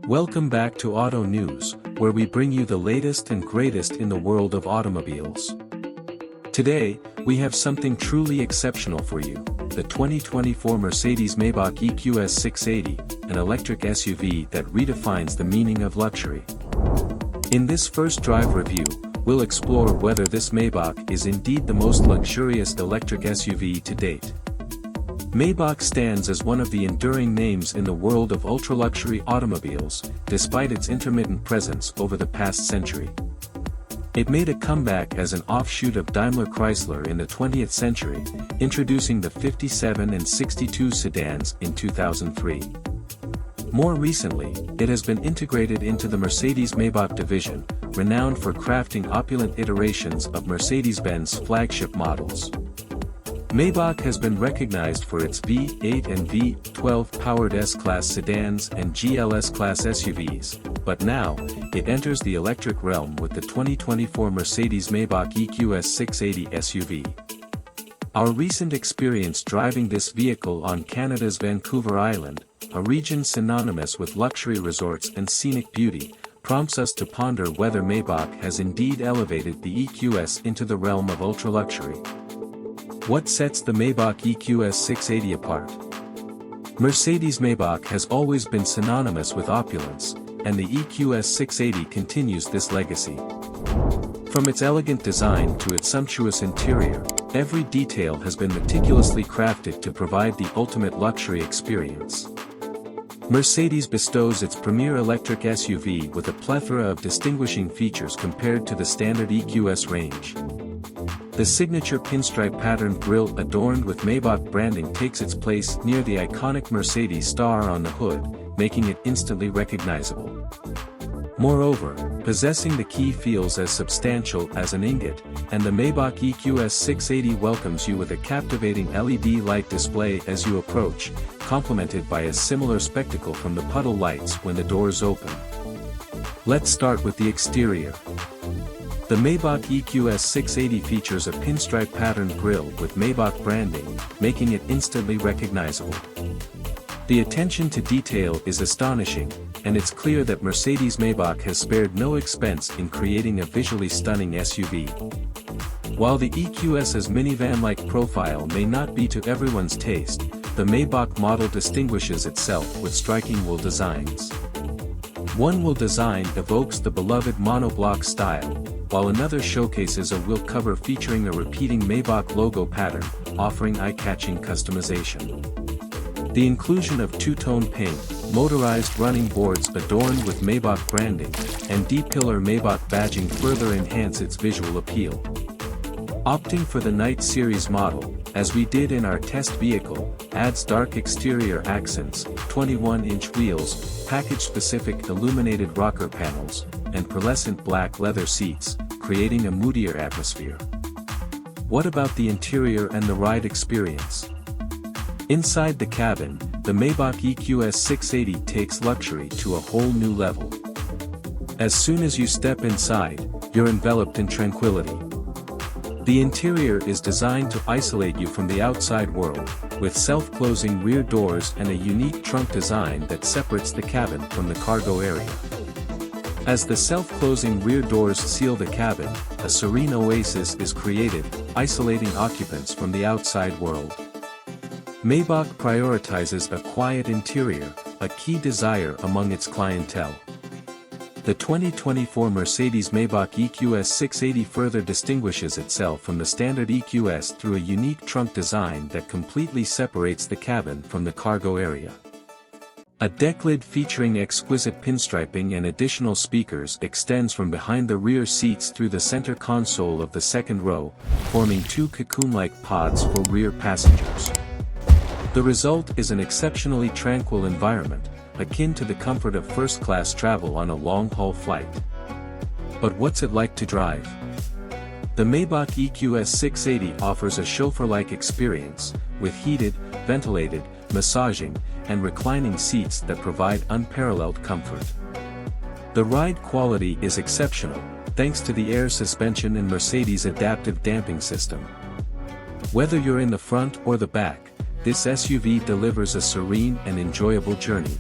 Welcome back to Auto News, where we bring you the latest and greatest in the world of automobiles. Today, we have something truly exceptional for you, the 2024 Mercedes-Maybach EQS680, an electric SUV that redefines the meaning of luxury. In this first drive review, we'll explore whether this Maybach is indeed the most luxurious electric SUV to date. Maybach stands as one of the enduring names in the world of ultra-luxury automobiles, despite its intermittent presence over the past century. It made a comeback as an offshoot of DaimlerChrysler in the 20th century, introducing the 57 and 62 sedans in 2003. More recently, it has been integrated into the Mercedes-Maybach division, renowned for crafting opulent iterations of Mercedes-Benz flagship models. Maybach has been recognized for its V8 and V12 powered S-Class sedans and GLS-Class SUVs, but now, it enters the electric realm with the 2024 Mercedes-Maybach EQS680 SUV. Our recent experience driving this vehicle on Canada's Vancouver Island, a region synonymous with luxury resorts and scenic beauty, prompts us to ponder whether Maybach has indeed elevated the EQS into the realm of ultra-luxury. What sets the Maybach EQS680 apart? Mercedes-Maybach has always been synonymous with opulence, and the EQS680 continues this legacy. From its elegant design to its sumptuous interior, every detail has been meticulously crafted to provide the ultimate luxury experience. Mercedes bestows its premier electric SUV with a plethora of distinguishing features compared to the standard EQS range. The signature pinstripe patterned grille adorned with Maybach branding takes its place near the iconic Mercedes star on the hood, making it instantly recognizable. Moreover, possessing the key feels as substantial as an ingot, and the Maybach EQS680 welcomes you with a captivating LED light display as you approach, complemented by a similar spectacle from the puddle lights when the doors open. Let's start with the exterior. The Maybach EQS680 features a pinstripe patterned grille with Maybach branding, making it instantly recognizable. The attention to detail is astonishing, and it's clear that Mercedes-Maybach has spared no expense in creating a visually stunning SUV. While the EQS's minivan-like profile may not be to everyone's taste, the Maybach model distinguishes itself with striking wheel designs. One wheel design evokes the beloved monoblock style, while another showcases a wheel cover featuring a repeating Maybach logo pattern, offering eye-catching customization. The inclusion of two-tone paint, motorized running boards adorned with Maybach branding, and D-pillar Maybach badging further enhance its visual appeal. Opting for the Night Series model, as we did in our test vehicle, adds dark exterior accents, 21-inch wheels, package-specific illuminated rocker panels, and pearlescent black leather seats, creating a moodier atmosphere. What about the interior and the ride experience? Inside the cabin, the Maybach EQS680 takes luxury to a whole new level. As soon as you step inside, you're enveloped in tranquility. The interior is designed to isolate you from the outside world, with self-closing rear doors and a unique trunk design that separates the cabin from the cargo area. As the self-closing rear doors seal the cabin, a serene oasis is created, isolating occupants from the outside world. Maybach prioritizes a quiet interior, a key desire among its clientele. The 2024 Mercedes-Maybach EQS680 further distinguishes itself from the standard EQS through a unique trunk design that completely separates the cabin from the cargo area. A deck lid featuring exquisite pinstriping and additional speakers extends from behind the rear seats through the center console of the second row, forming two cocoon-like pods for rear passengers. The result is an exceptionally tranquil environment, akin to the comfort of first-class travel on a long-haul flight. But what's it like to drive? The Maybach EQS680 offers a chauffeur-like experience, with heated, ventilated, massaging, and reclining seats that provide unparalleled comfort. The ride quality is exceptional, thanks to the air suspension and Mercedes' adaptive damping system. Whether you're in the front or the back, this SUV delivers a serene and enjoyable journey.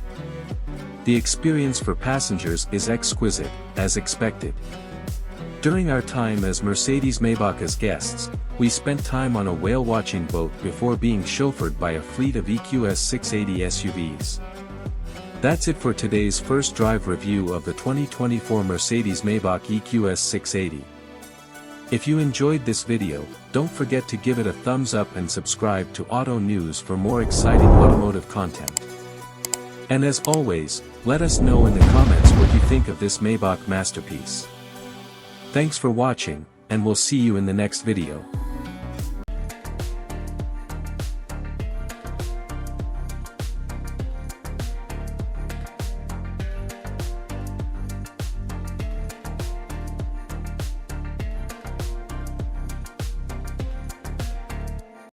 the experience for passengers is exquisite, as expected. During our time as Mercedes-Maybach's guests, we spent time on a whale-watching boat before being chauffeured by a fleet of EQS680 SUVs. That's it for today's first drive review of the 2024 Mercedes-Maybach EQS680. If you enjoyed this video, don't forget to give it a thumbs up and subscribe to Auto News for more exciting automotive content. And as always, let us know in the comments what you think of this Maybach masterpiece. Thanks for watching, and we'll see you in the next video.